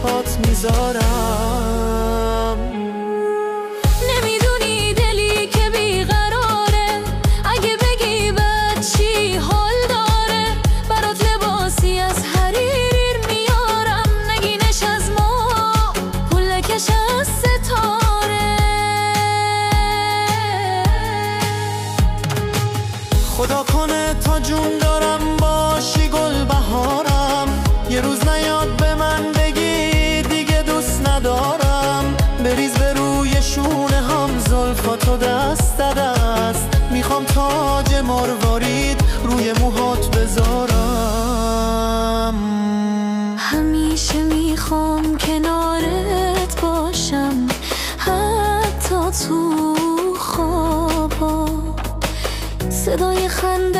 پات میذارم. نمیدونی دلی که بیقراره، اگه بگی بد چی حال داره، برات لباسی از حریر میارم، نگینش از ما پولکش از ستاره. خدا کنه تا جون دارم باشی گل بهارم، یه روز نیاد به من بگی دیگه دوست ندارم. بریز به روی شونه هم زلفاتو دست دست، میخوام تاج مروارید روی موهات بذارم. همیشه میخوام کنارت باشم، حتی تو خوابا. صدای خنده